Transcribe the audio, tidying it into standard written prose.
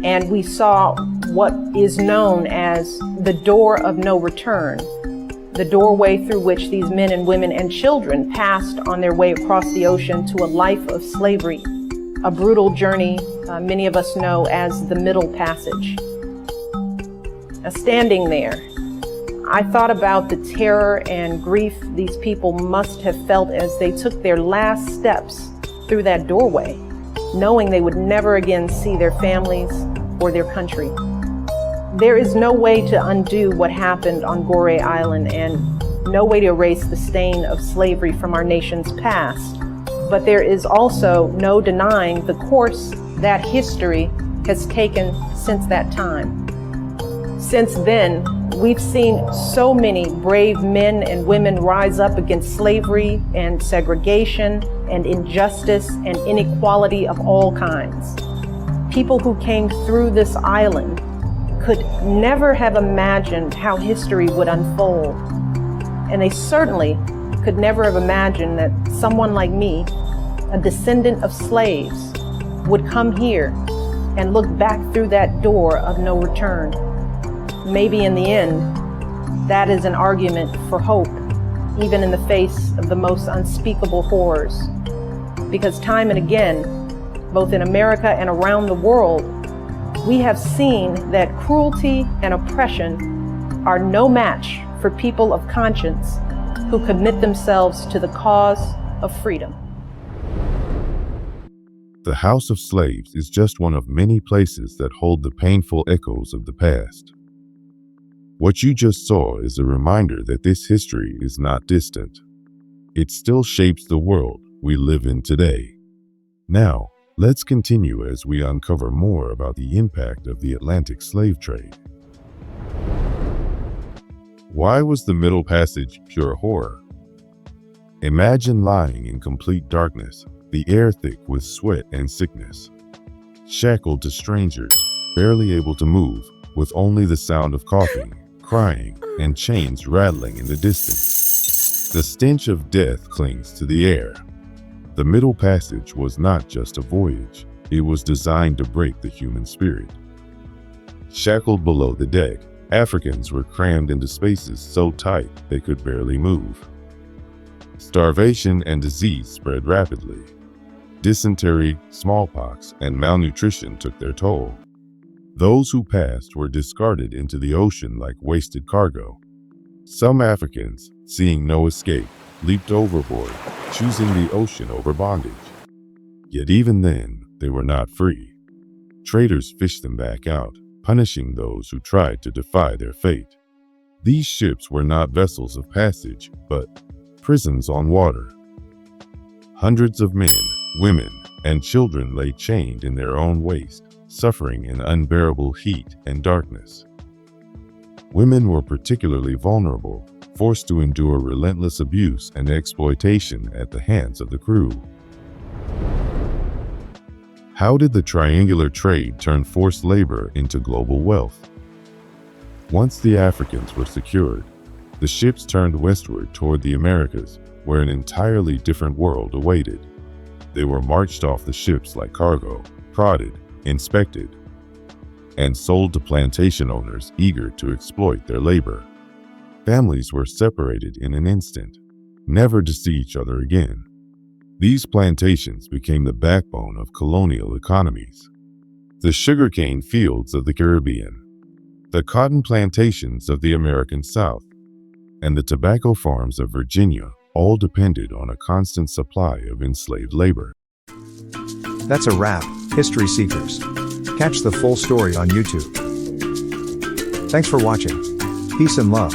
and we saw what is known as the door of no return, the doorway through which these men and women and children passed on their way across the ocean to a life of slavery, a brutal journey many of us know as the Middle Passage. Standing there, I thought about the terror and grief these people must have felt as they took their last steps through that doorway, knowing they would never again see their families or their country. There is no way to undo what happened on Gorée Island and no way to erase the stain of slavery from our nation's past. But there is also no denying the course that history has taken since that time. Since then, we've seen so many brave men and women rise up against slavery and segregation and injustice and inequality of all kinds. People who came through this island could never have imagined how history would unfold. And they certainly could never have imagined that someone like me, a descendant of slaves, would come here and look back through that door of no return. Maybe in the end, that is an argument for hope, even in the face of the most unspeakable horrors. Because time and again, both in America and around the world, we have seen that cruelty and oppression are no match for people of conscience who commit themselves to the cause of freedom. The House of Slaves is just one of many places that hold the painful echoes of the past. What you just saw is a reminder that this history is not distant. It still shapes the world we live in today. Now, let's continue as we uncover more about the impact of the Atlantic slave trade. Why was the Middle Passage pure horror? Imagine lying in complete darkness, the air thick with sweat and sickness, shackled to strangers, barely able to move, with only the sound of coughing, crying, and chains rattling in the distance. The stench of death clings to the air. The Middle Passage was not just a voyage, it was designed to break the human spirit. Shackled below the deck, Africans were crammed into spaces so tight they could barely move. Starvation and disease spread rapidly. Dysentery, smallpox, and malnutrition took their toll. Those who passed were discarded into the ocean like wasted cargo. Some Africans, seeing no escape, leaped overboard, choosing the ocean over bondage. Yet even then, they were not free. Traders fished them back out, punishing those who tried to defy their fate. These ships were not vessels of passage, but prisons on water. Hundreds of men, women, and children lay chained in their own waste, suffering in unbearable heat and darkness. Women were particularly vulnerable, forced to endure relentless abuse and exploitation at the hands of the crew. How did the triangular trade turn forced labor into global wealth? Once the Africans were secured, the ships turned westward toward the Americas, where an entirely different world awaited. They were marched off the ships like cargo, prodded, inspected, and sold to plantation owners eager to exploit their labor. Families were separated in an instant, never to see each other again. These plantations became the backbone of colonial economies. The sugarcane fields of the Caribbean, the cotton plantations of the American South, and the tobacco farms of Virginia all depended on a constant supply of enslaved labor. That's a wrap, History Seekers. Catch the full story on YouTube. Thanks for watching. Peace and love.